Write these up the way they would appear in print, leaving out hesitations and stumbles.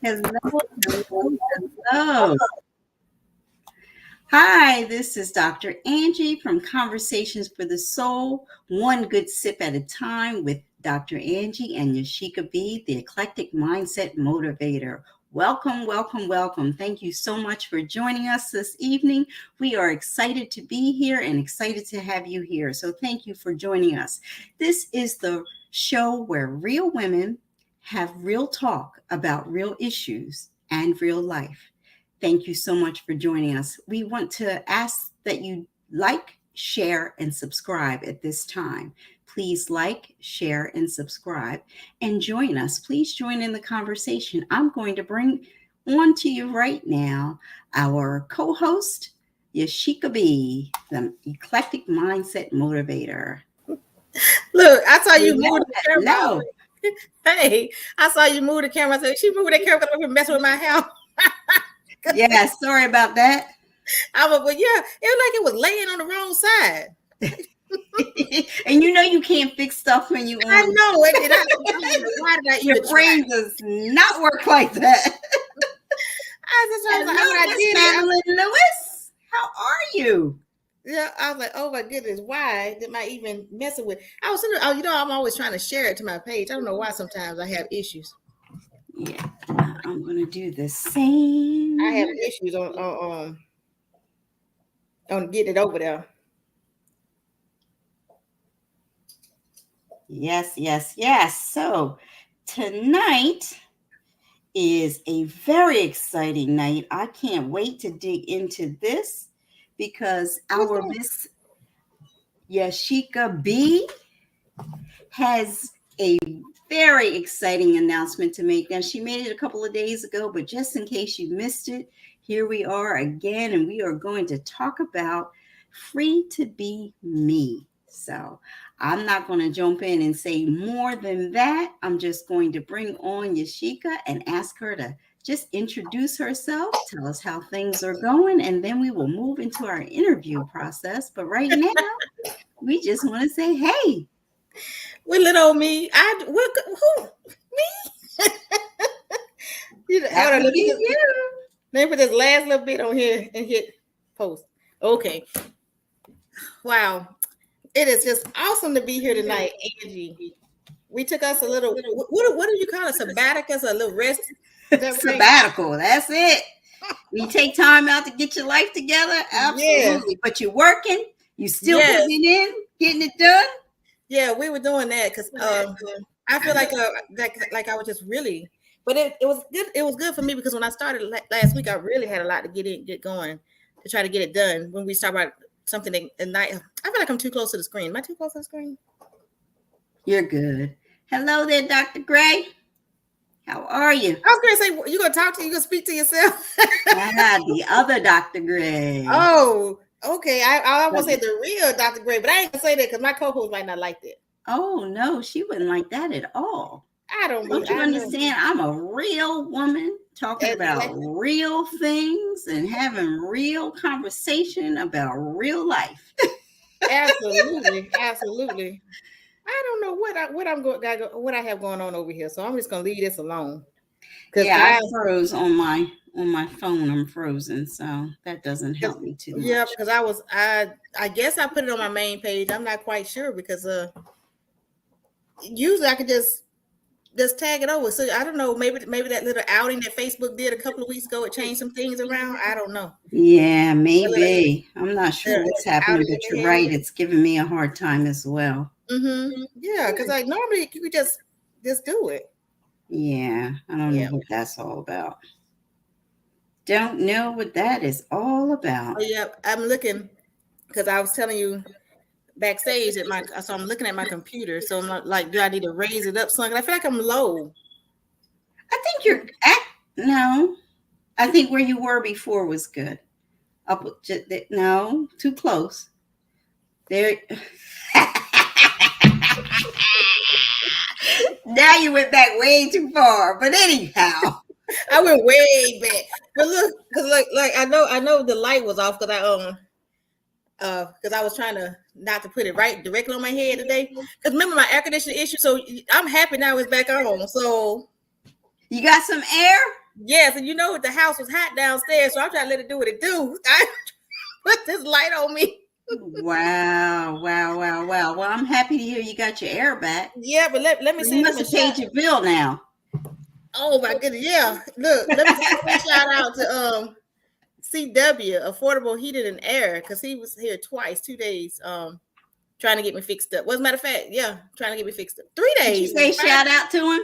Hello, hello, hello. Hi, this is Dr. Angie from Conversations for the Soul, one good sip at a time with Dr. Angie and Yashica B, the Eclectic Mindset Motivator. Welcome, welcome, welcome. Thank you so much for joining us this evening. We are excited to be here and excited to have you here. So thank you for joining us. This is the show where real women have real talk about real issues and real life. Thank you so much for joining us. We want to ask that you like, share, and subscribe at this time. Please like, share, and subscribe and join us. Please join in the conversation. I'm going to bring on to you right now our co-host, Yashica B, the Eclectic Mindset Motivator. Look, I saw you move the camera. No. Hey, I saw you move the camera. I said, she moved that camera because I'm messing with my house. Yeah, sorry about that. I was, well, yeah, it was like it was laying on the wrong side. And you know you can't fix stuff when you I know it. Why did I Your brain does not work like that. I Madeline Lewis, how are you? Yeah, I was like, oh my goodness, why did I even mess with? I was thinking, I'm always trying to share it to my page. I don't know why sometimes I have issues. Yeah, I'm gonna do the same. I have issues on getting it over there. Yes. So tonight is a very exciting night. I can't wait to dig into this because our Miss Yashica B has a very exciting announcement to make. Now, she made it a couple of days ago, but just in case you missed it, here we are again, and we are going to talk about free to be me. So I'm not going to jump in and say more than that. I'm just going to bring on Yashica and ask her to just introduce herself, tell us how things are going, and then we will move into our interview process. But right now, we just want to say, hey. With little me, who me? Let me put this last little bit on here and hit post. Okay. Wow, it is just awesome to be here tonight, Angie. We took us a little. What do you call it? Sabbaticus, a little rest. Sabbatical. That's it. You take time out to get your life together. Absolutely. Yeah. But you're working. You still putting it in, getting it done. Yeah, we were doing that because I feel like I was just really, but it was good. It was good for me because when I started last week, I really had a lot to get going to try to get it done. When we start about something at night, I feel like I'm too close to the screen. Am I too close to the screen? You're good. Hello there, Dr. Gray. How are you? I was going to say, you going to talk to you? Going to speak to yourself? The other Dr. Gray. Oh. Okay, I almost said the real Dr. Gray, but I ain't gonna say that because my co-host might not like that. Oh no, she wouldn't like that at all. Don't you understand? I'm a real woman talking about real things and having real conversation about real life. Absolutely. I don't know what I have going on over here, so I'm just gonna leave this alone. Yeah, I froze on my phone. I'm frozen, so that doesn't help me too much. Yeah, because I guess I put it on my main page. I'm not quite sure because usually I could just tag it over. So I don't know. Maybe that little outing that Facebook did a couple of weeks ago, it changed some things around. I don't know. Yeah, maybe. I'm not sure what's happening, but you're right. It's giving me a hard time as well. Mm-hmm. Yeah, because normally you could just do it. Yeah, I don't know what that's all about. Don't know what that is all about. Oh, yeah, I'm looking because I was telling you backstage so I'm looking at my computer. So I'm like, do I need to raise it up? Son? I feel like I'm low. I think no. I think where you were before was good. No, too close. There. Now you went back way too far. But anyhow. I went way back. But look, because like I know the light was off because I was trying to not to put it right directly on my head today. Because remember my air conditioning issue, so I'm happy now it's back on. So you got some air? Yes, and you know what? The house was hot downstairs, so I'm trying to let it do what it do. I put this light on me. Wow. Well, I'm happy to hear you got your air back. Yeah, but let me You say must have paid your bill now. Oh my goodness, yeah. Look, let me say shout out to CW, Affordable Heating and Air, because he was here twice, 2 days, trying to get me fixed up. Well, as a matter of fact, yeah, trying to get me fixed up. 3 days. Did you say shout out to him?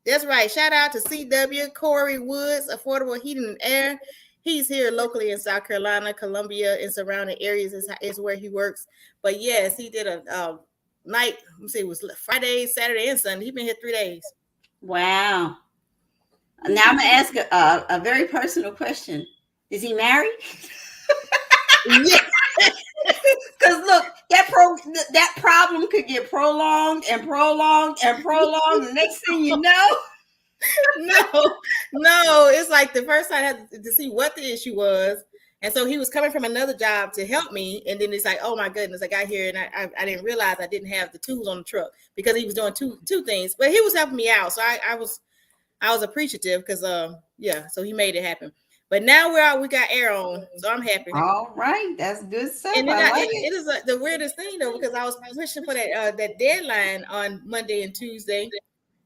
That's right. Shout out to CW, Corey Woods, Affordable Heating and Air. He's here locally in South Carolina, Columbia, and surrounding areas is where he works. But yes, he did a night. Let me see, it was Friday, Saturday, and Sunday. He's been here 3 days. Wow. Now I'm gonna ask a very personal question. Is he married? Yeah. Because look, that problem could get prolonged and prolonged and prolonged. The next thing you know, no, it's like the first time I had to see what the issue was. And so he was coming from another job to help me. And then it's like, oh my goodness, I got here and I didn't realize I didn't have the tools on the truck because he was doing two things. But he was helping me out. So I was appreciative because so he made it happen. But now we got air on, so I'm happy. All right, that's good stuff. And it is the weirdest thing though, because I was pushing for that deadline on Monday and Tuesday,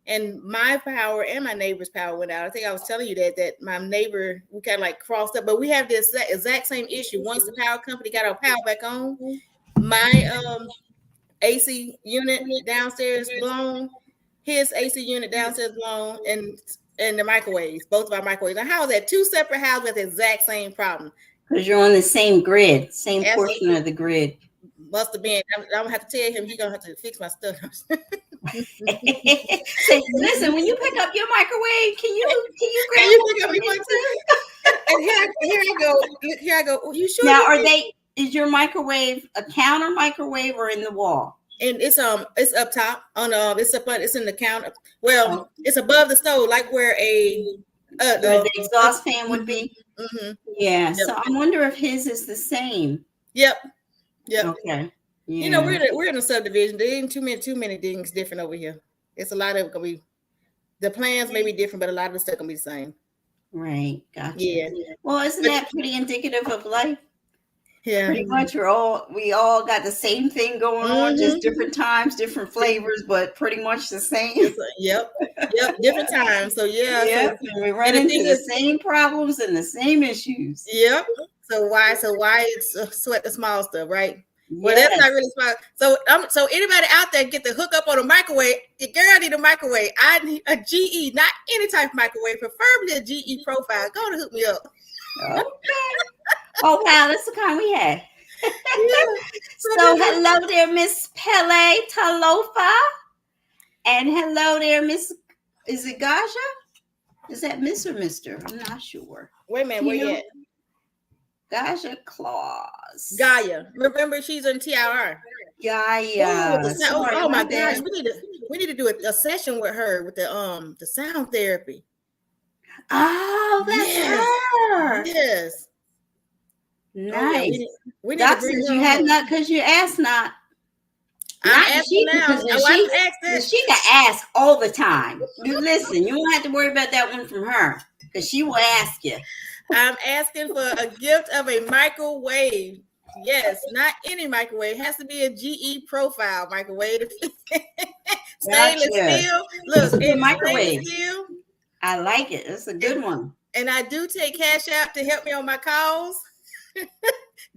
and my power and my neighbor's power went out. I think I was telling you that my neighbor, we kind of like crossed up, but we have this exact same issue. Once the power company got our power back on, my AC unit downstairs blown, his AC unit downstairs blown, and the microwaves, both of our microwaves. Now, how is that? 2 separate houses with the exact same problem. Because you're on the same grid, same portion of the grid. Must have been. I'm gonna have to tell him he's gonna have to fix my stuff. Say, listen, when you pick up your microwave, can you pick up your too? And here I go. You sure? Now, is your microwave a counter microwave or in the wall? And it's up top on it's in the counter. Well, it's above the stove, like where the exhaust fan would be. Mm-hmm. Yeah. Yep. So I wonder if his is the same. Yep. Okay. Yeah. You know, we're in a subdivision. There ain't too many things different over here. It's a lot of it gonna be. The plans may be different, but a lot of the stuff gonna be the same. Right. Gotcha. Yeah. Well, isn't that pretty indicative of life? Yeah. Pretty much we all got the same thing going on, just different times, different flavors, but pretty much the same. Yep. Different times. So yeah. Yep. So we run into the same problems and the same issues. Yep. So why it's sweat the small stuff, right? Yes. Well, that's not really small. So anybody out there get the hook up on a microwave? Your girl need a microwave. I need a GE, not any type of microwave, preferably a GE profile. Go to hook me up. Okay. Oh wow, that's the kind we had. So hello there, Miss Pele Talofa, and hello there, Miss. Is it Gaja? Is that Miss or Mister? I'm not sure. Wait a minute, where you at? Gaja Claus. Gaia. Remember, she's on TIR. Gaia. Oh my gosh, we need to do a session with her with the sound therapy. Oh, that's her. Yes. Nice. We need Doctor, you had not because you asked not. I'm asking now. She can ask all the time. You listen, you won't have to worry about that one from her because she will ask you. I'm asking for a gift of a microwave. Yes, not any microwave. It has to be a GE profile microwave. Stainless steel. Look, it's microwave. Steel. I like it. It's a good one. And I do take Cash App to help me on my calls. $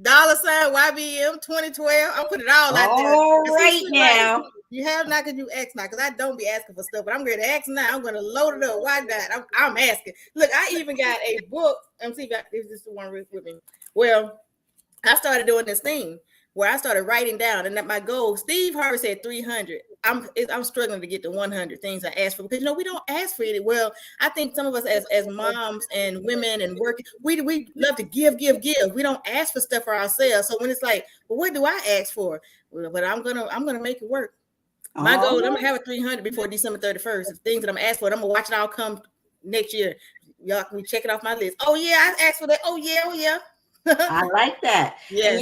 YBM 2012. I'll put it all out there. All right now. You have not because you ask not, because I don't be asking for stuff, but I'm going to ask now. I'm going to load it up. Why not? I'm asking. Look, I even got a book. Let me see if this is the one with me. Well, I started doing this thing where I started writing down, and that my goal. Steve Harvey said 300. I'm struggling to get to 100 things I asked for because we don't ask for it. Well, I think some of us as moms and women and working, we love to give. We don't ask for stuff for ourselves. So when it's like, well, what do I ask for? Well, but I'm gonna make it work. My goal, I'm gonna have a 300 before December 31st. The things that I'm asked for, I'm gonna watch it all come next year. Y'all can check it off my list. Oh yeah, I asked for that. Oh yeah. I like that. Yeah,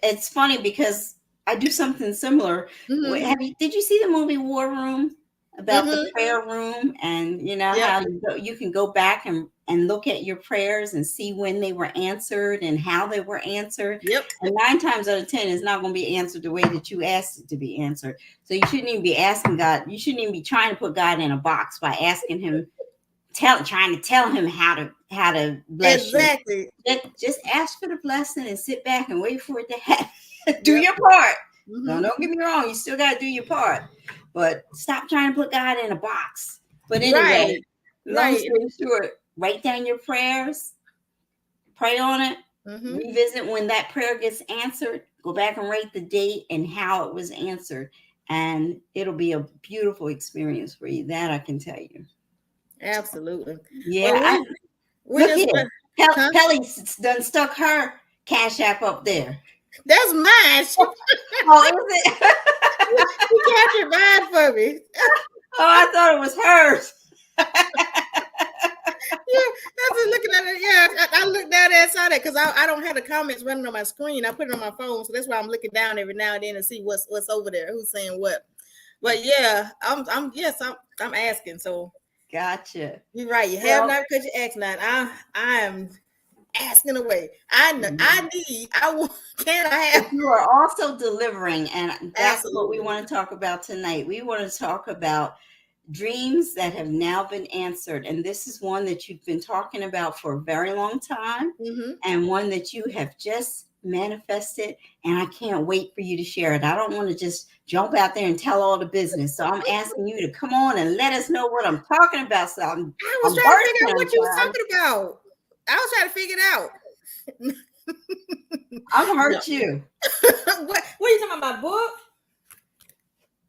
it's funny because I do something similar. Mm-hmm. Did you see the movie War Room? about the prayer room, and you know how you can go back and look at your prayers and see when they were answered and how they were answered. Yep. And 9 times out of 10 it's not going to be answered the way that you asked it to be answered. So you shouldn't even be asking God. You shouldn't even be trying to put God in a box by asking him, trying to tell him how to bless you. Just ask for the blessing and sit back and wait for it to happen. Do your part. No, don't get me wrong. You still got to do your part, but stop trying to put God in a box. But anyway, long story short, write down your prayers, pray on it, revisit when that prayer gets answered, go back and write the date and how it was answered, and it'll be a beautiful experience for you. That I can tell you. Absolutely. Yeah. Well, look here. Kelly done stuck her Cash App up there. That's mine. Oh, is it? You captured mine for me. Oh, I thought it was hers. Yeah, I was looking at it. Yeah, I looked down there and saw that because I don't have the comments running on my screen. I put it on my phone, so that's why I'm looking down every now and then to see what's over there, who's saying what. But yeah, I'm asking. So gotcha. You're right. You have not because you ask not. I am asking away. I want. Can I have? You are also delivering, and that's what we want to talk about tonight. We want to talk about dreams that have now been answered, and this is one that you've been talking about for a very long time, and one that you have just manifested, and I can't wait for you to share it. I don't want to just jump out there and tell all the business, so I'm asking you to come on and let us know what I'm talking about. So I was trying to figure out what you was talking about. I was trying to figure it out. I'm gonna hurt you. What are you talking about? My book?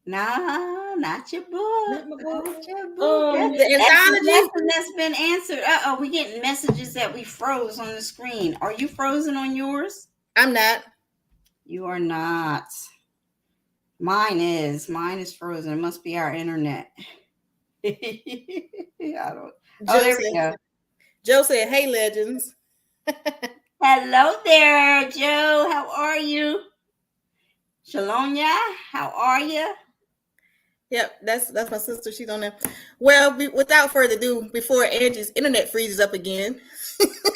Nah, not your book. Not my book. Not your book. The anthology that's been answered. We getting messages that we froze on the screen. Are you frozen on yours? I'm not. You are not. Mine is frozen. It must be our internet. I don't. There we go. Joe said, "Hey, legends." Hello there, Joe. How are you? Shalonia, how are you? Yep, that's my sister. She's on there. Well, without further ado, before Angie's internet freezes up again.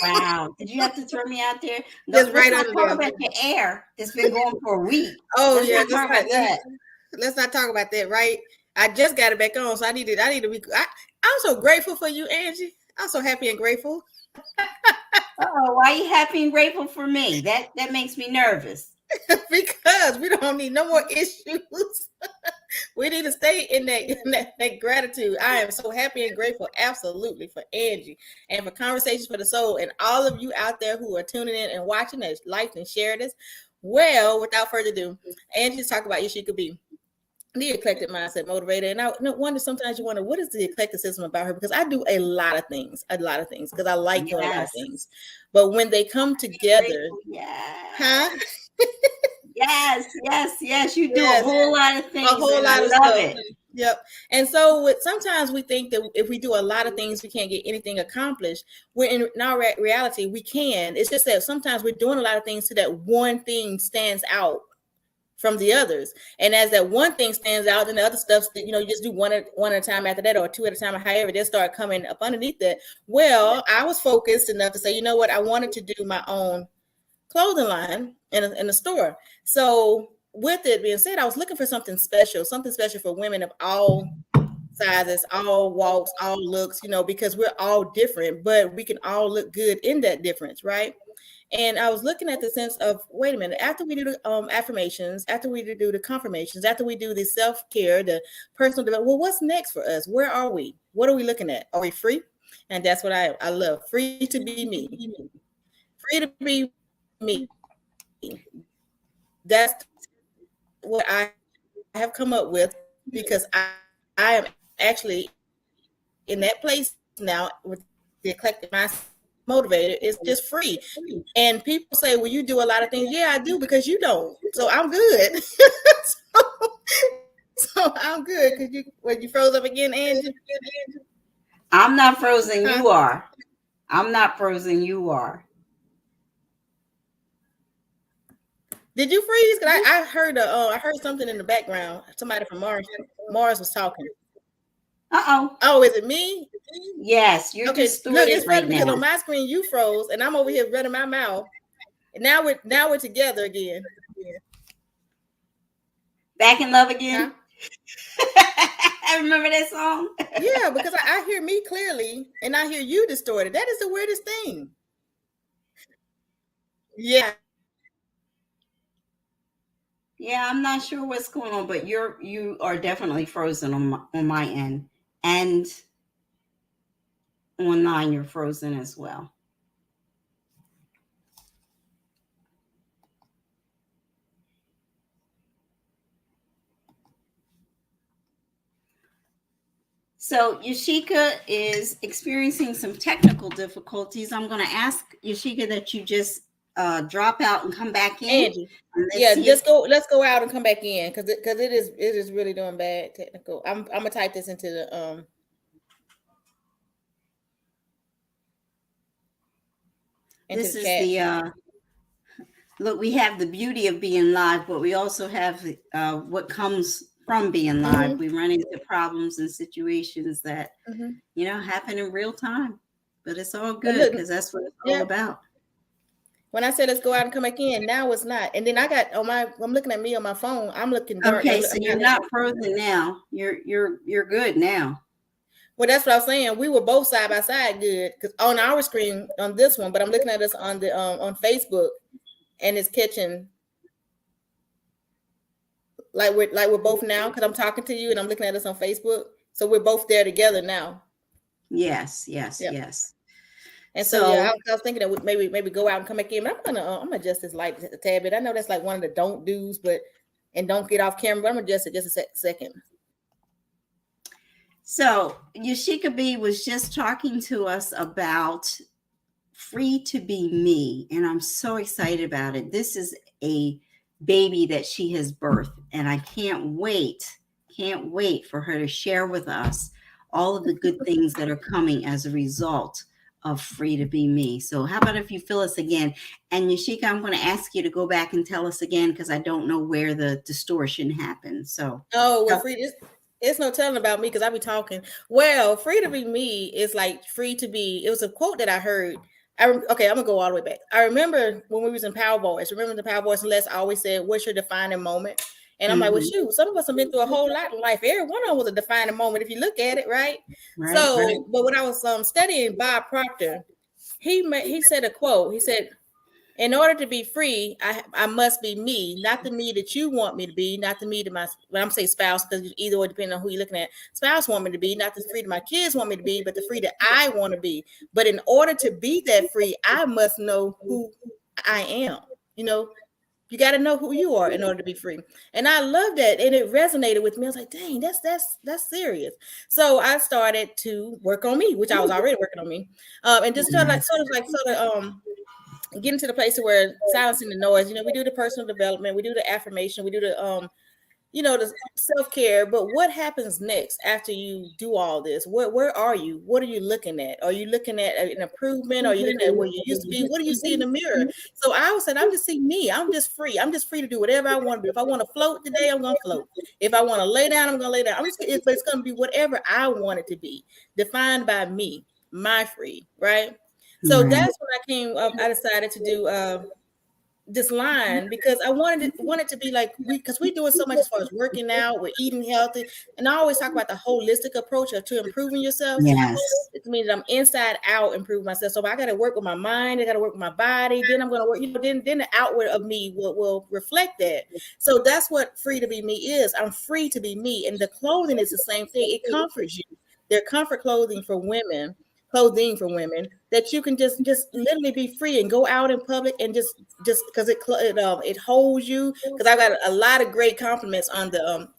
Wow. Did you have to throw me out there? Just right under there. Talk about your air. It's been going for a week. Oh, let's not talk about that. Let's not talk about that, right? I just got it back on, so I need to I'm so grateful for you, Angie. I'm so happy and grateful. Why are you happy and grateful for me? That makes me nervous. Because we don't need no more issues. We need to stay in that gratitude. I am so happy and grateful, absolutely, for Angie and for Conversations for the Soul and all of you out there who are tuning in and watching us, liked and shared this. Well, without further ado, Angie's talking about Yashica B, the eclectic mindset motivator. And I wonder, sometimes you wonder, what is the eclecticism about her? Because I do a lot of things because I like doing a lot of things. But when they come together, Yes, you do a whole lot of things. A whole lot of stuff. It. Yep. And so sometimes we think that if we do a lot of things, we can't get anything accomplished. We're in our reality, we can. It's just that sometimes we're doing a lot of things so that one thing stands out from the others. And as that one thing stands out, then the other stuff that, you just do one at a time after that, or two at a time, or however, they start coming up underneath that. Well, I was focused enough to say, you know what, I wanted to do my own clothing line in a store. So with it being said, I was looking for something special for women of all sizes, all walks, all looks, because we're all different, but we can all look good in that difference, right? And I was looking at the sense of, wait a minute, after we do the affirmations, after we do the confirmations, after we do the self-care, the personal development, well, what's next for us? Where are we? What are we looking at? Are we free? And that's what I love. Free to be me. Free to be me. That's what I have come up with, because I am actually in that place now with the eclectic mindset motivator. It's just free. And people say, well, you do a lot of things. Yeah, I do, because you don't. So I'm good. so I'm good. Because you froze up again, Angie? I'm not frozen. You are. I'm not frozen. You are. Did you freeze? Because I heard something in the background. Somebody from Mars was talking. Uh-oh. Oh, is it me? Yes, you're Okay, look, distorted it's funny right because now. on my screen you froze, and I'm over here running my mouth. And now we're together again. Back in love Huh? again. I remember that song. Yeah, because I hear me clearly, and I hear you distorted. That is the weirdest thing. Yeah. Yeah, I'm not sure what's going on, but you are definitely frozen on my end, and online you're frozen as well. So Yashica is experiencing some technical difficulties. I'm going to ask Yashica that you just drop out and come back in, Angie. and let's Yeah, see if just go. Let's go out and come back in because it is really doing bad technical. I'm gonna type this into the this is chat. the look. We have the beauty of being live, but we also have what comes from being live. Mm-hmm. We run into problems and situations that Mm-hmm. happen in real time, but it's all And good look, because that's what it's all yeah. about. When I said let's go out and come back in, now it's not. And then I got on my. I'm looking at me on my phone. I'm looking dark. Okay, so you're not frozen now. You're good now. Well, that's what I was saying. We were both side by side good because on our screen on this one, but I'm looking at us on the on Facebook, and it's catching like we're both now because I'm talking to you and I'm looking at us on Facebook, so we're both there together now. Yes, yes, Yep. yes. And so yeah, So I was thinking that we maybe go out and come back in. But I'm gonna adjust this light a tad bit. I know that's like one of the don't do's, but and don't get off camera. But I'm gonna adjust it just a second. So Yashica B was just talking to us about free to be me, and I'm so excited about it. This is a baby that she has birthed, and I can't wait for her to share with us all of the good things that are coming as a result of free to be me. So how about if you fill us again? And Yashica, I'm going to ask you to go back and tell us again because I don't know where the distortion happened. So Well, free. It's no telling about me because I be talking. Well, free to be me is like free to be. It was a quote that I heard. Okay, I'm gonna go all the way back. I remember when we was in Power Voice. Remember the Power Voice and Les always said, "What's your defining moment?" And I'm like, "Well, shoot, some of us have been through a whole lot in life. Every one of them was a defining moment if you look at it, right?" right. But when I was studying Bob Proctor, he said a quote. He said, in order to be free, I must be me, not the me that you want me to be, not the me to my, when I'm saying spouse, because either way, depending on who you're looking at, spouse want me to be, not the free that my kids want me to be, but the free that I want to be. But in order to be that free, I must know who I am. You know, you got to know who you are in order to be free. And I love that. And it resonated with me. I was like, dang, that's serious. So I started to work on me, which I was already working on me. And just sort of getting to the place where silencing the noise, we do the personal development, we do the affirmation, we do the the self-care. But what happens next after you do all this? Where are you? What are you looking at? Are you looking at an improvement? Are you looking at where you used to be? What do you see in the mirror? So I always said, I'm just seeing me. I'm just free. I'm just free to do whatever I want to do. If I want to float today, I'm gonna float. If I want to lay down, I'm gonna lay down. It's gonna be whatever I want it to be, defined by me, my free, right? So Right. that's when I came up. I decided to do this line because I wanted to be like because we're doing so much as far as working out, we're eating healthy, and I always talk about the holistic approach to improving yourself. Yes. It means I'm inside out improving myself. So I got to work with my mind, I got to work with my body. Then I'm going to work. Then the outward of me will reflect that. So that's what free to be me is. I'm free to be me, and the clothing is the same thing. It comforts you. They're comfort clothing for women that you can just literally be free and go out in public and just because it holds you. Because I got a lot of great compliments on the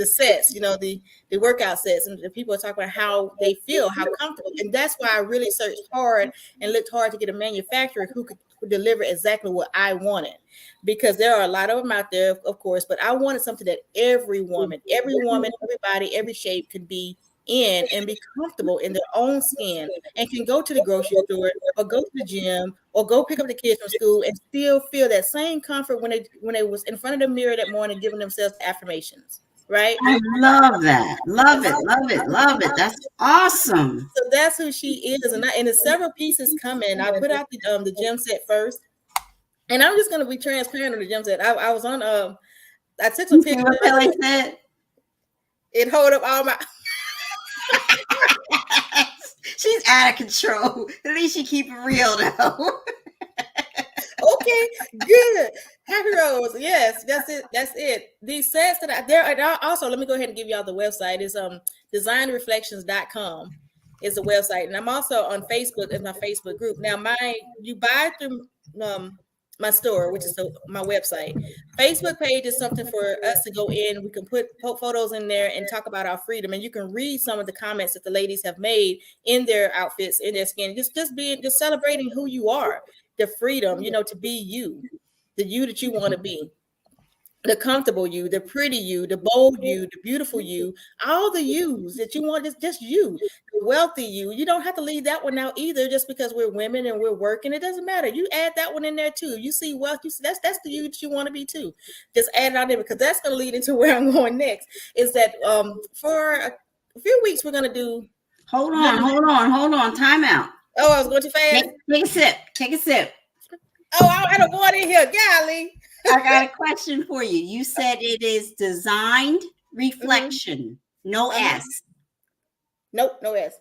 sets, the workout sets, and the people are talking about how they feel, how comfortable. And that's why I really searched hard and looked hard to get a manufacturer who could deliver exactly what I wanted, because there are a lot of them out there, of course, but I wanted something that every woman, everybody, every shape could be in and be comfortable in their own skin and can go to the grocery store or go to the gym or go pick up the kids from school and still feel that same comfort when they was in front of the mirror that morning giving themselves affirmations. right? I love that. Love it. Love it. Love it. That's awesome. So that's who she is, and there's several pieces coming. I put out the gem set first, and I'm just gonna be transparent on the gem set. I was on I took some pictures. What Kelly said? It hold up all my. She's out of control. At least she keep it real though. Okay, good. Happy Rose. Yes, that's it. That's it. These sets that there also, let me go ahead and give y'all the website. It's designreflections.com is the website. And I'm also on Facebook as my Facebook group. Now you buy through my store, which is my website. Facebook page is something for us to go in. We can put photos in there and talk about our freedom. And you can read some of the comments that the ladies have made in their outfits, in their skin, just celebrating who you are. The freedom, to be you, the you that you want to be, the comfortable you, the pretty you, the bold you, the beautiful you, all the yous that you want, just you, the wealthy you. You don't have to leave that one out either just because we're women and we're working. It doesn't matter. You add that one in there too. You see wealth, that's the you that you want to be too. Just add it on there because that's going to lead into where I'm going next. Is that for a few weeks we're going to do. Hold on. Time out. Oh, I was going too fast. Take a sip. Oh, I had a water in here. Golly. I got a question for you. You said it is designed reflection. No S. Nope, no S.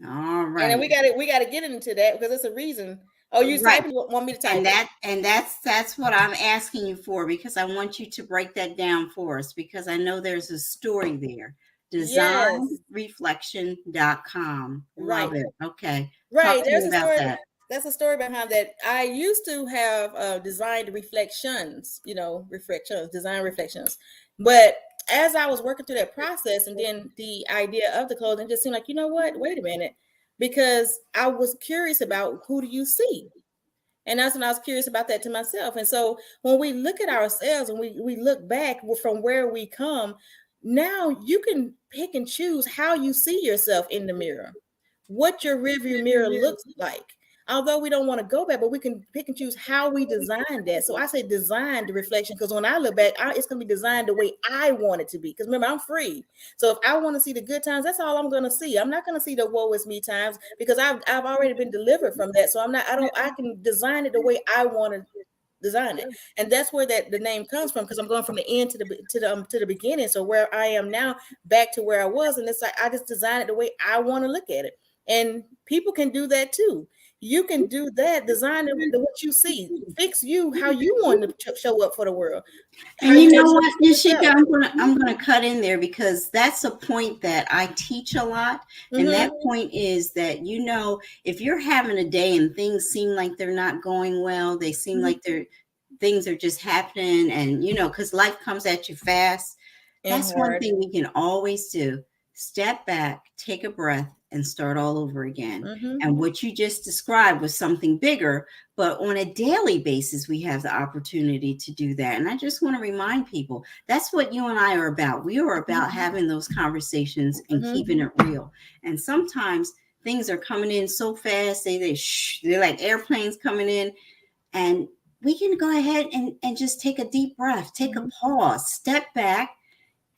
All right. And then we got to get into that because it's a reason. Oh, you want me to type and that's what I'm asking you for, because I want you to break that down for us, because I know there's a story there. Designreflection.com. Love it. Okay. Right. There's a story. That's a story behind that. I used to have designed reflections, design reflections. But as I was working through that process, and then the idea of the clothing just seemed like, you know what? Wait a minute. Because I was curious about who do you see? And that's when I was curious about that to myself. And so when we look at ourselves and we look back from where we come, now you can pick and choose how you see yourself in the mirror, what your rearview mirror looks like. Although we don't want to go back, but we can pick and choose how we design that. So I say design the reflection, because when I look back, it's going to be designed the way I want it to be. Because remember, I'm free. So if I want to see the good times, that's all I'm going to see. I'm not going to see the woe is me times, because I've already been delivered from that. So I can design it the way I want to design it. And that's where the name comes from, because I'm going from the end to the beginning. So where I am now back to where I was. And it's like, I just design it the way I want to look at it. And people can do that too. You can do that, design what you see, fix you how you want to show up for the world. And you know what, Yashica, I'm gonna cut in there, because that's a point that I teach a lot. And that point is that, if you're having a day and things seem like they're not going well, they seem like things are just happening, and because life comes at you fast. That's one thing we can always do. Step back, take a breath, and start all over again. And what you just described was something bigger, but on a daily basis, we have the opportunity to do that. And I just want to remind people, that's what you and I are about. We are about having those conversations and keeping it real. And sometimes things are coming in so fast, they're like airplanes coming in, and we can go ahead and just take a deep breath, take a pause, step back.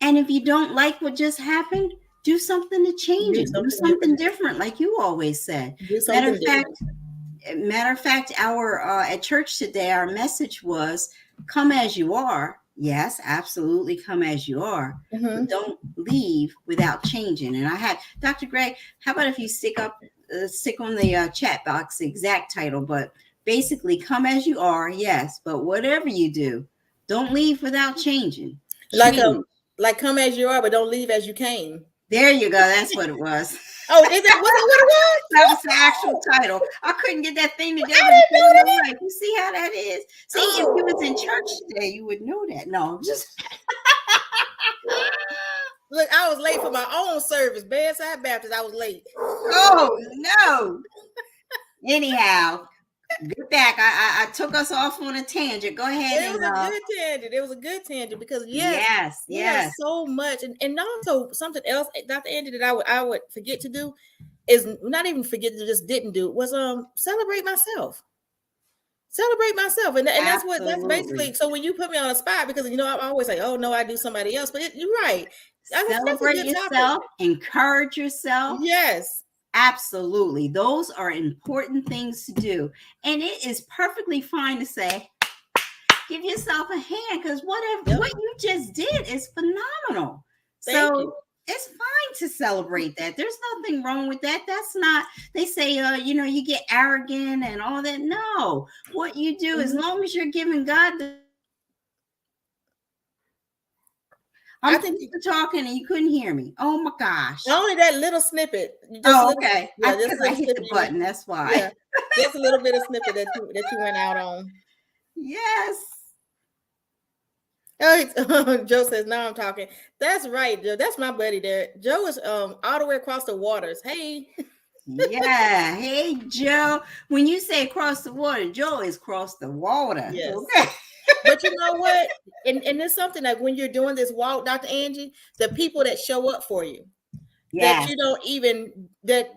And if you don't like what just happened, do something to change it. Do something different, like you always said. Matter of fact, our at church today, our message was, "Come as you are." Yes, absolutely, come as you are. But don't leave without changing. And I had Dr. Greg. How about if you stick on the chat box the exact title? But basically, come as you are. Yes, but whatever you do, don't leave without changing. Like come as you are, but don't leave as you came. There you go. That's what it was. Oh, was that what it was? That was the actual title. I couldn't get that thing together. I didn't know that. Like, you see how that is? See, if you was in church today, you would know that. No, just look, I was late for my own service. Bedside Baptist, I was late. Oh no. Anyhow, get back. I took us off on a tangent. Go ahead. It was a good tangent. It was a good tangent because yes. so much, and also something else, Dr. Angie, that I would forget to do is not even forget to just didn't do was celebrate myself. celebrate myself. And that's basically, Absolutely. so when you put me on a spot, because, I always say, oh no, I do somebody else, but you're right. That's a Celebrate good topic. yourself, encourage yourself. Yes. Absolutely. Those are important things to do. And it is perfectly fine to say, give yourself a hand, because what you just did is phenomenal. Thank you. It's fine to celebrate that. There's nothing wrong with that. That's not, they say, you get arrogant and all that. No, what you do, as long as you're giving God the, I'm talking and you couldn't hear me. Oh my gosh. Only that little snippet. Okay. Yeah, because I hit the button. That's why. Yeah, just a little bit of snippet that you went out on. Yes. Oh, Joe says, now I'm talking. That's right, Joe. That's my buddy there. Joe is all the way across the waters. Hey. Yeah. Hey, Joe. When you say across the water, Joe is across the water. Yes. Okay. But you know what? And there's something like when you're doing this walk, Dr. Angie, the people that show up for you, that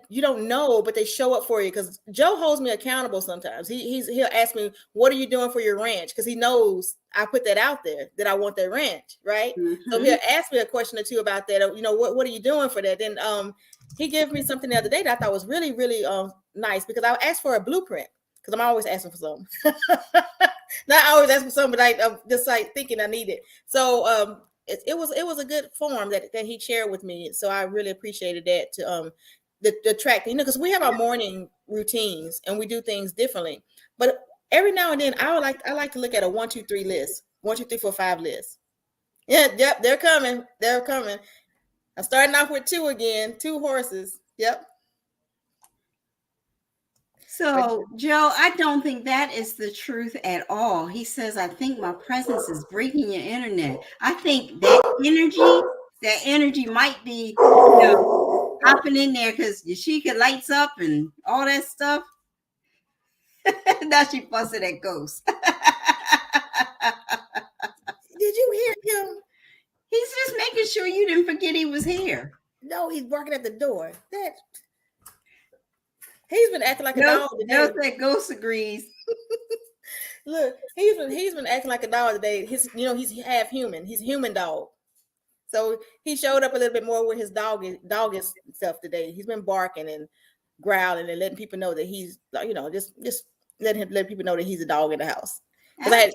you don't know, but they show up for you. Because Joe holds me accountable sometimes. He'll ask me, what are you doing for your ranch? Because he knows I put that out there, that I want that ranch, right? Mm-hmm. So he'll ask me a question or two about that. What are you doing for that? Then he gave me something the other day that I thought was really, really nice, because I asked for a blueprint, because I'm always asking for something. Not always asking for something, but I'm just like thinking I need it. So it was a good form that he shared with me. So I really appreciated that, to the track, because we have our morning routines and we do things differently. But every now and then I like to look at a 1, 2, 3 list, 1, 2, 3, 4, 5 list. Yeah, yep, they're coming. I'm starting off with 2 again, 2 horses. Yep. So, Joe, I don't think that is the truth at all. He says, I think my presence is breaking your internet. I think that energy might be, hopping in there because Yashica lights up and all that stuff. Now she busted at Ghost. Did you hear him? He's just making sure you didn't forget he was here. No, he's barking at the door. He's been acting like a dog today. That Ghost agrees. Look, he's been acting like a dog today. He's half human. He's a human dog. So he showed up a little bit more with his doggy stuff today. He's been barking and growling and letting people know that he's, just letting people know that he's a dog in the house.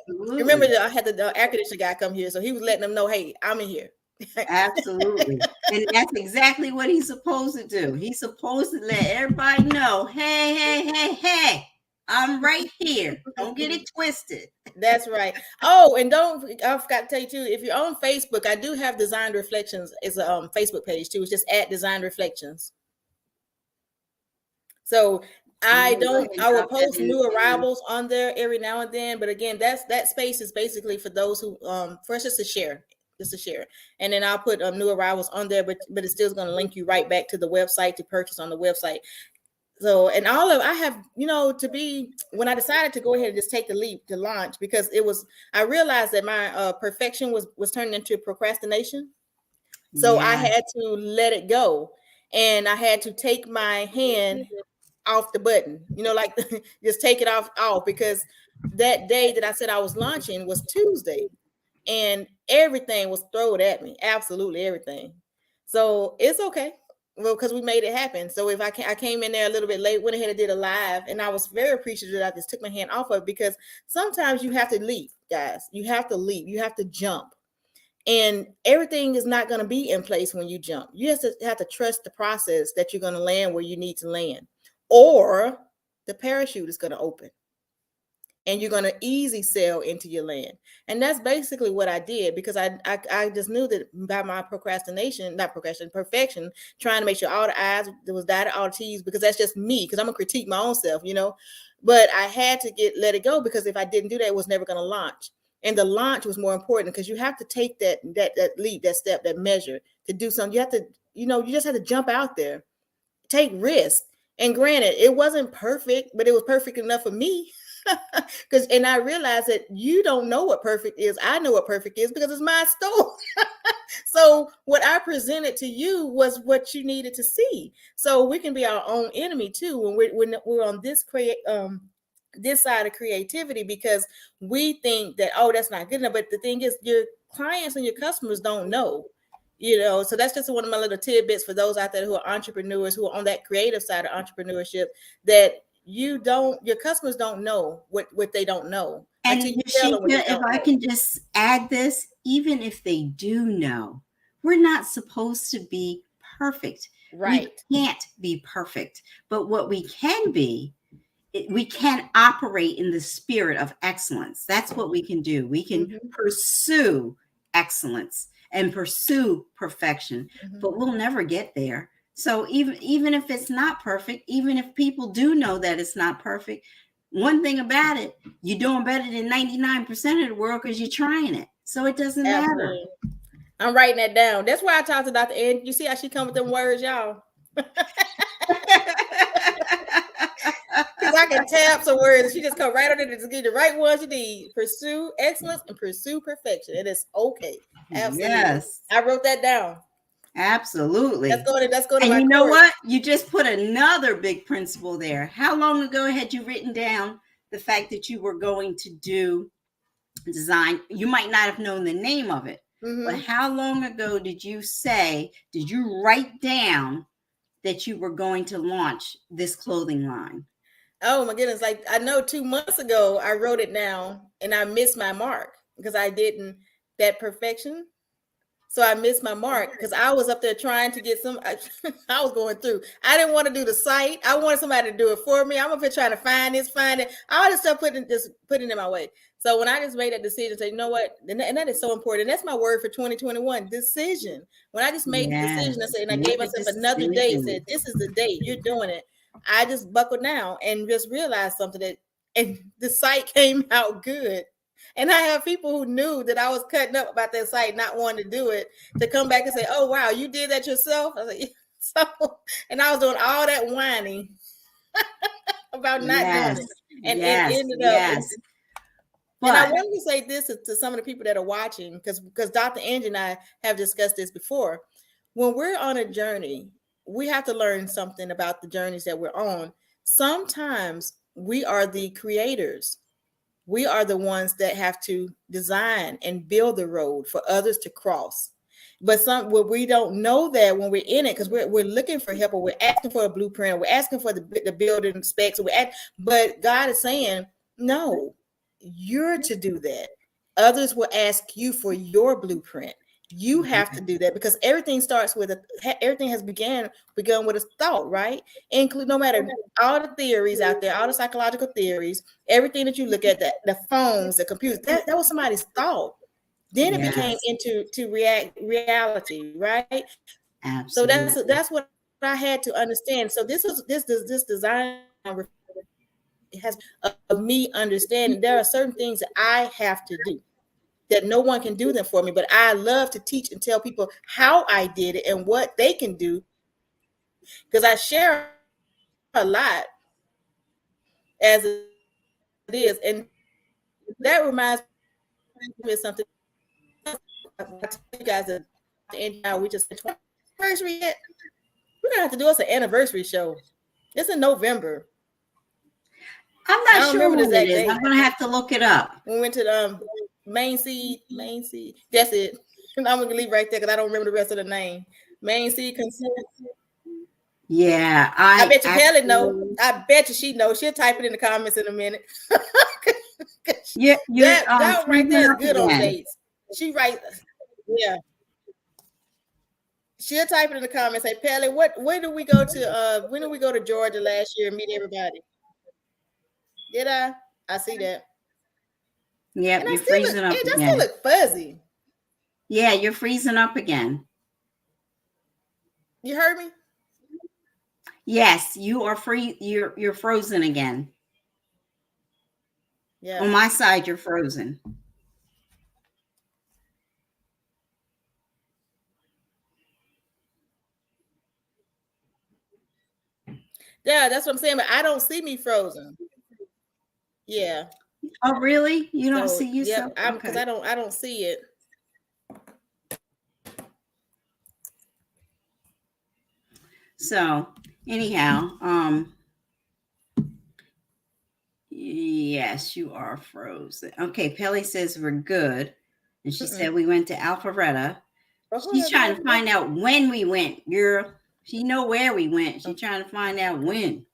Remember I had the air conditioner guy come here, so he was letting them know, hey, I'm in here. Absolutely. And that's exactly what he's supposed to do. He's supposed to let everybody know, hey, I'm right here. Don't get it twisted. That's right. Oh, and I forgot to tell you too, if you're on Facebook, I do have Designed Reflections. It's a Facebook page too. It's just at Designed Reflections. So I will post new arrivals on there every now and then. But again, that space is basically for those who, for us just to share. And then I'll put new arrivals on there, but it's still going to link you right back to the website to purchase on the website. So, and I have, when I decided to go ahead and just take the leap to launch, because I realized that my perfection was turning into procrastination. So I had to let it go, and I had to take my hand off the button, like just take it off, because that day that I said I was launching was Tuesday. And everything was thrown at me, absolutely everything. So it's okay, well, because we made it happen. So if I came in there a little bit late, went ahead and did a live, and I was very appreciative that I just took my hand off of it, because sometimes you have to leap, guys. You have to leap. You have to jump, and everything is not going to be in place when you jump. You have to trust the process that you're going to land where you need to land, or the parachute is going to open. And you're going to easy sail into your land. And that's basically what I did, because I just knew that by my perfection, trying to make sure all the I's was dotted, all the T's, because that's just me, because I'm going to critique my own self, But I had to let it go, because if I didn't do that, it was never going to launch. And the launch was more important, because you have to take that leap, that step, that measure to do something. You have to, you just have to jump out there, take risks. And granted, it wasn't perfect, but it was perfect enough for me. And I realized that you don't know what perfect is. I know what perfect is, because it's my store. So what I presented to you was what you needed to see. So we can be our own enemy too when we're on this this side of creativity, because we think that, oh, that's not good enough. But the thing is, your clients and your customers don't know, so that's just one of my little tidbits for those out there who are entrepreneurs, who are on that creative side of entrepreneurship, that your customers don't know what they don't know And until you tell them what they Yashica, if don't I know. can just add this, even if they do know, we're not supposed to be perfect. Right. We can't be perfect. But what we can be, we can operate in the spirit of excellence. That's what we can do. We can pursue excellence and pursue perfection, but we'll never get there. So even if it's not perfect, even if people do know that it's not perfect, one thing about it, you're doing better than 99% of the world because you're trying it. So it doesn't matter. I'm writing that down. That's why I talked to Dr. Angie. You see how she come with them words, y'all? Because I can tap some words. She just come right on it to give the right ones you need. Pursue excellence and pursue perfection. It is okay. Absolutely. Yes. I wrote that down. Absolutely. Let's go to and my you know course. what? You just put another big principle there. How long ago had you written down the fact that you were going to do design? You might not have known the name of it, but how long ago did you write down that you were going to launch this clothing line? Oh my goodness. Like, I know 2 months ago, I wrote it down and I missed my mark because I didn't that perfection. So I missed my mark because I was up there trying to get I was going through. I didn't want to do the site. I wanted somebody to do it for me. I'm up here trying to find it. All this stuff putting in my way. So when I just made that decision, say, you know what? And that is so important. That's my word for 2021, decision. When I just made the decision, I gave myself another date, said, this is the date, you're doing it. I just buckled down and just realized something, and the site came out good. And I have people who knew that I was cutting up about that site, not wanting to do it, to come back and say, oh, wow, you did that yourself? I was like, so, and I was doing all that whining about not doing it. And it ended up. And I wanted to say this to some of the people that are watching, because Dr. Angie and I have discussed this before. When we're on a journey, we have to learn something about the journeys that we're on. Sometimes we are the creators. We are the ones that have to design and build the road for others to cross. But we don't know that when we're in it, because we're looking for help, or we're asking for a blueprint, or we're asking for the building specs, but God is saying, no, you're to do that. Others will ask you for your blueprint. You have to do that, because everything starts with everything has begun with a thought, right? Include, no matter all the theories out there, all the psychological theories, everything that you look at, the phones, the computers, that was somebody's thought. Then it became into reality, right? Absolutely. So that's what I had to understand. So this design has of me understanding there are certain things that I have to do, that no one can do them for me. But I love to teach and tell people how I did it and what they can do, because I share a lot as it is. And that reminds me of something. I tell you guys that we just anniversary yet. We're gonna have to do us an anniversary show. It's in November. I'm not sure when it is. I'm gonna have to look it up. We went to the Main Seed. That's it. And I'm gonna leave right there because I don't remember the rest of the name. Main Seed Consent. Yeah, I bet you Kelly know. I bet you she knows. She'll type it in the comments in a minute. Yeah, that right there is good on dates. She writes, yeah. She'll type it in the comments. Say, Pelly, when did we go to Georgia last year and meet everybody? Did I? I see that. Yep, you're freezing up again. I still look fuzzy. Yeah, you're freezing up again. You heard me? Yes, you are free. You're frozen again. Yeah. On my side, you're frozen. Yeah, that's what I'm saying. But I don't see me frozen. Yeah. Oh, really? You don't see yourself? Yeah, because I don't see it. So anyhow, Yes, you are frozen. Okay, Pelly says we're good. And she said Mm-mm. we went to Alpharetta. Oh, She's trying to find out when we went, girl. She know where we went. She's trying to find out when.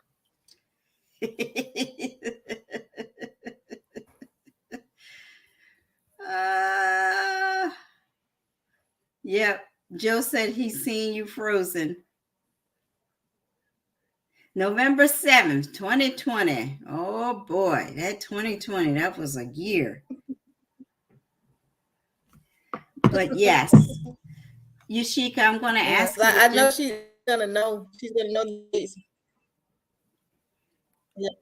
uh, yep. Joe said he's seen you frozen. November 7th, 2020. Oh boy, that 2020, that was a year. But yes, Yashica, I'm going to ask you. I know she's gonna know. She's gonna know these. Yep.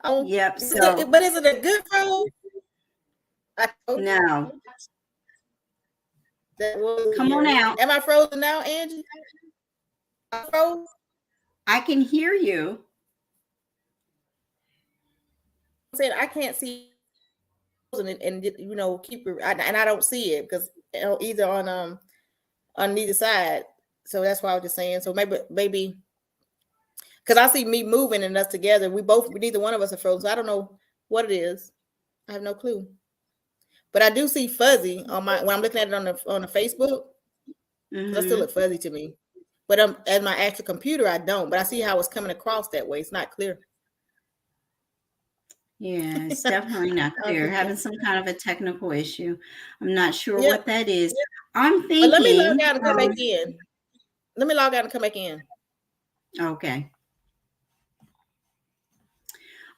Oh, Yep. So, but is it a good froze? no. That was Come on out. Am I frozen now, Angie? I froze. I can hear you. I said I can't see, and you know, keep it, and I don't see it because either on neither side. So that's why I was just saying. So maybe because I see me moving and us together. Neither one of us are frozen. So I don't know what it is. I have no clue. But I do see fuzzy on when I'm looking at it on the Facebook. That still look fuzzy to me. But as my actual computer, I don't. But I see how it's coming across that way. It's not clear. Yeah, it's definitely not clear. Having some kind of a technical issue. I'm not sure what that is. I'm thinking. But let me log out and come back in. Let me log out and come back in. Okay.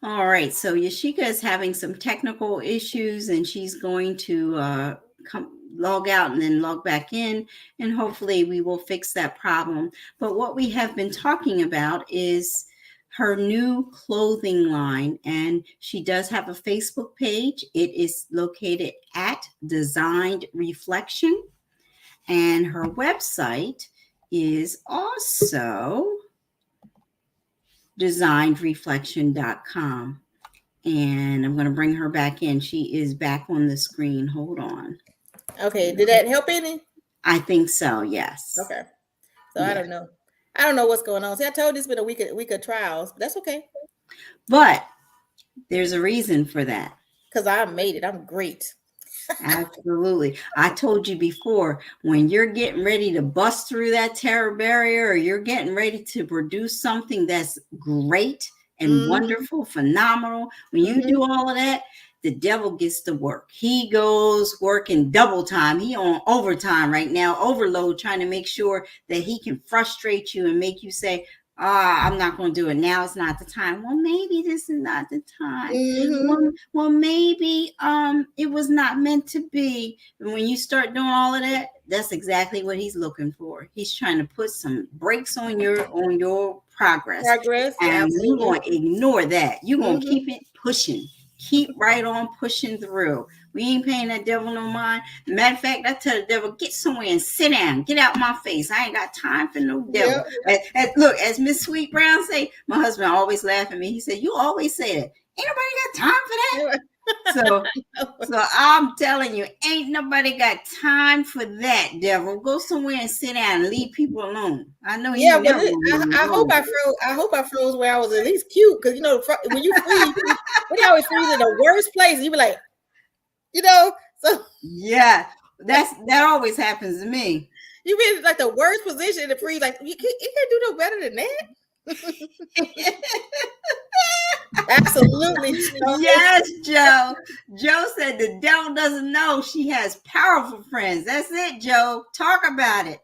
All right. So Yashica is having some technical issues, and she's going to log out and then log back in, and hopefully we will fix that problem. But what we have been talking about is her new clothing line, and she does have a Facebook page. It is located at Designed Reflection, and her website is also designedreflection.com. And I'm going to bring her back in. She is back on the screen. Hold on. Okay. Did that help any? I think so. Yes. Okay. So yeah. I don't know. I don't know what's going on. See, I told you it's been a week of trials. But that's okay. But there's a reason for that. Because I made it. I'm great. Absolutely. I told you before, when you're getting ready to bust through that terror barrier, or you're getting ready to produce something that's great and wonderful, phenomenal, when you do all of that, the devil gets to work. He goes working double time. He on overtime right now, overload, trying to make sure that he can frustrate you and make you say, I'm not going to do it. Now it's not the time. Well, maybe this is not the time. Well, maybe it was not meant to be. And when you start doing all of that, that's exactly what he's looking for. He's trying to put some brakes on your progress. And you're going to ignore that. You're going to keep it pushing. Keep right on pushing through. We ain't paying that devil no mind. Matter of fact, I tell the devil, get somewhere and sit down. Get out my face. I ain't got time for no devil. Look, as Miss Sweet Brown say, my husband always laugh at me. He said, you always say that. Ain't nobody got time for that. So I'm telling you, ain't nobody got time for that, devil. Go somewhere and sit down and leave people alone. I know you. Yeah, but I hope I froze where I was at least cute, because you know when you freeze, we always freeze in the worst place. You be like, you know, so yeah, that always happens to me. You be in like the worst position to freeze. Like you can't do no better than that. Absolutely. Yes, Joe. Joe said the devil doesn't know she has powerful friends. That's it, Joe. Talk about it.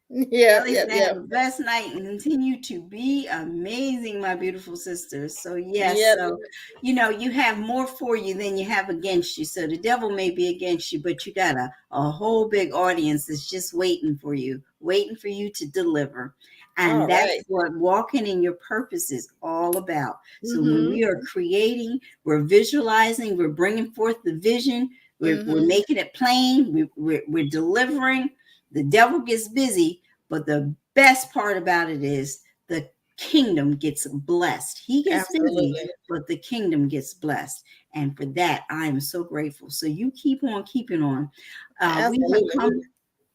Yeah. Have the best night and continue to be amazing, my beautiful sisters. So yes, so you know you have more for you than you have against you. So the devil may be against you, but you got a whole big audience that's just waiting for you to deliver. And that's what walking in your purpose is all about. So when we are creating, we're visualizing, we're bringing forth the vision, we're making it plain, we're delivering. The devil gets busy, but the best part about it is the kingdom gets blessed. He gets busy, but the kingdom gets blessed. And for that, I am so grateful. So you keep on keeping on.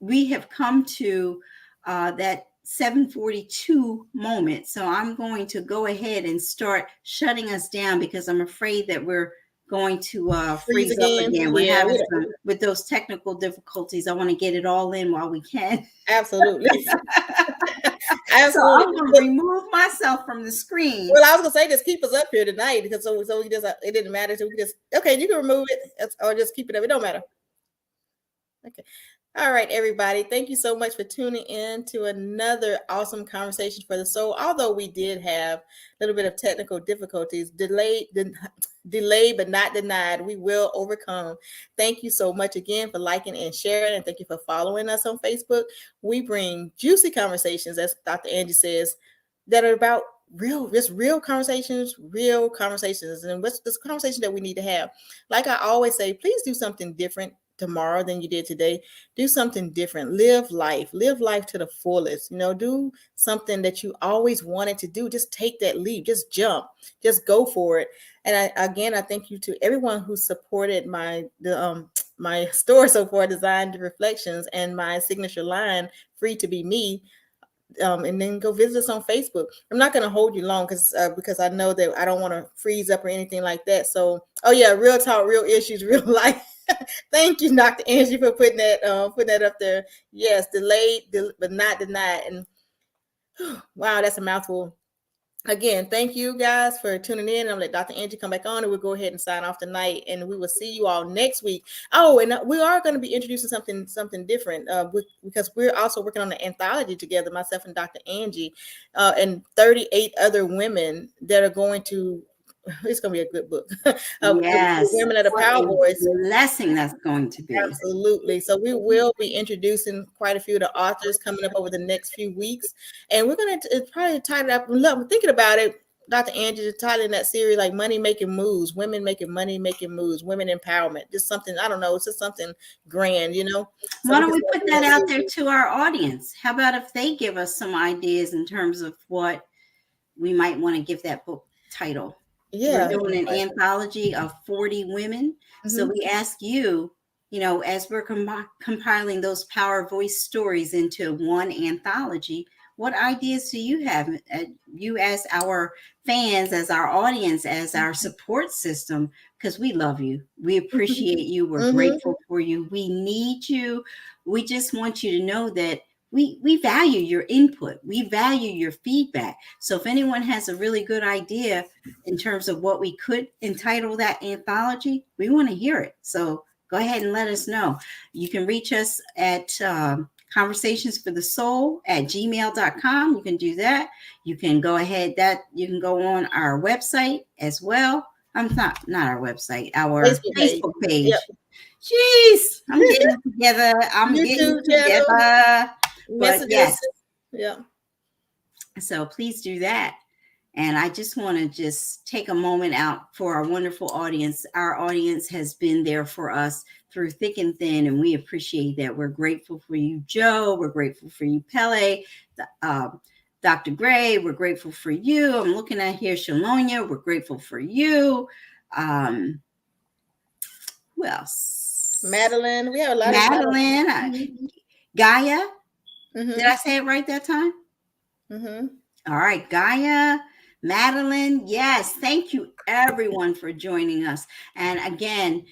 We have come to that 7:42 moment. So I'm going to go ahead and start shutting us down because I'm afraid that we're going to freeze up again. We're having some with those technical difficulties. I want to get it all in while we can. Absolutely. So I'm going to remove myself from the screen. Well, I was going to say, just keep us up here tonight because so we just, it didn't matter. So we just, okay, you can remove it or just keep it up. It don't matter. Okay. All right, everybody. Thank you so much for tuning in to another awesome conversation for the soul. Although we did have a little bit of technical difficulties, delayed but not denied. We will overcome. Thank you so much again for liking and sharing, and thank you for following us on Facebook. We bring juicy conversations, as Dr. Angie says, that are about real conversations, and what's this conversation that we need to have. Like I always say, please do something different tomorrow than you did today. Do something different. Live life to the fullest. Do something that you always wanted to do. Just take that leap. Just jump. Just go for it. And I thank you to everyone who supported my store so far, Designed Reflections, and my signature line, Free to Be Me. And then go visit us on Facebook. I'm not going to hold you long because I know that I don't want to freeze up or anything like that. So, real talk, real issues, real life. Thank you, Dr. Angie, for putting that up there. Yes, delayed but not denied. And wow, that's a mouthful. Again, thank you guys for tuning in. I'm gonna let Dr. Angie come back on, and we'll go ahead and sign off tonight. And we will see you all next week. Oh, and we are going to be introducing something different because we're also working on an anthology together, myself and Dr. Angie, and 38 other women that are going to. It's going to be a good book. Yes. Women of the Power Voice. Blessing that's going to be. Absolutely. So we will be introducing quite a few of the authors coming up over the next few weeks. And we're going to probably title it up. I'm thinking about it, Dr. Angie, titling that series like Money Making Moves, Women Making Money Making Moves, Women Empowerment. Just something, I don't know, it's just something grand, So why don't we put that out there to our audience? How about if they give us some ideas in terms of what we might want to give that book title? Yeah, we're doing an anthology of 40 women. Mm-hmm. So we ask you, as we're compiling those power voice stories into one anthology, what ideas do you have? You as our fans, as our audience, as our support system, because we love you. We appreciate you. We're grateful for you. We need you. We just want you to know that we value your input. We value your feedback. So if anyone has a really good idea in terms of what we could entitle that anthology, we want to hear it. So go ahead and let us know. You can reach us at conversationsforthesoul@gmail.com. You can do that. You can go ahead you can go on our website as well. I'm not our website, our Facebook page. Yep. Jeez, I'm getting it together. But yes. Yeah. So please do that. And I just want to take a moment out for our wonderful audience. Our audience has been there for us through thick and thin, and we appreciate that. We're grateful for you, Joe. We're grateful for you, Pele, Dr. Gray. We're grateful for you. I'm looking at here, Shalonia. We're grateful for you. Who else? Madeline. We have a lot Madeline. Gaia. Mm-hmm. Did I say it right that time? Mm-hmm. All right, Gaia, Madeline. Yes, thank you everyone for joining us. And again,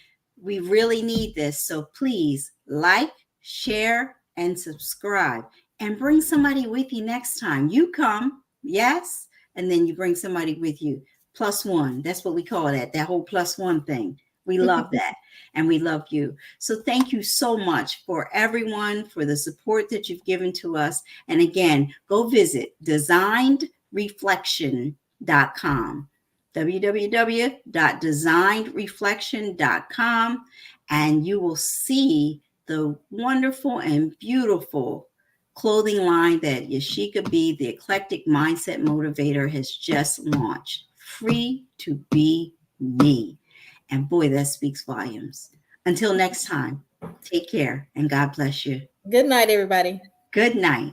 we really need this. So please like, share, and subscribe. And bring somebody with you next time. You come, yes, and then you bring somebody with you. +1. That's what we call that whole +1 thing. We love that. And we love you. So thank you so much for everyone, for the support that you've given to us. And again, go visit designedreflection.com, www.designedreflection.com, and you will see the wonderful and beautiful clothing line that Yashica B, the Eclectic Mindset Motivator, has just launched. Free to be me. And boy, that speaks volumes. Until next time, take care and God bless you. Good night, everybody. Good night.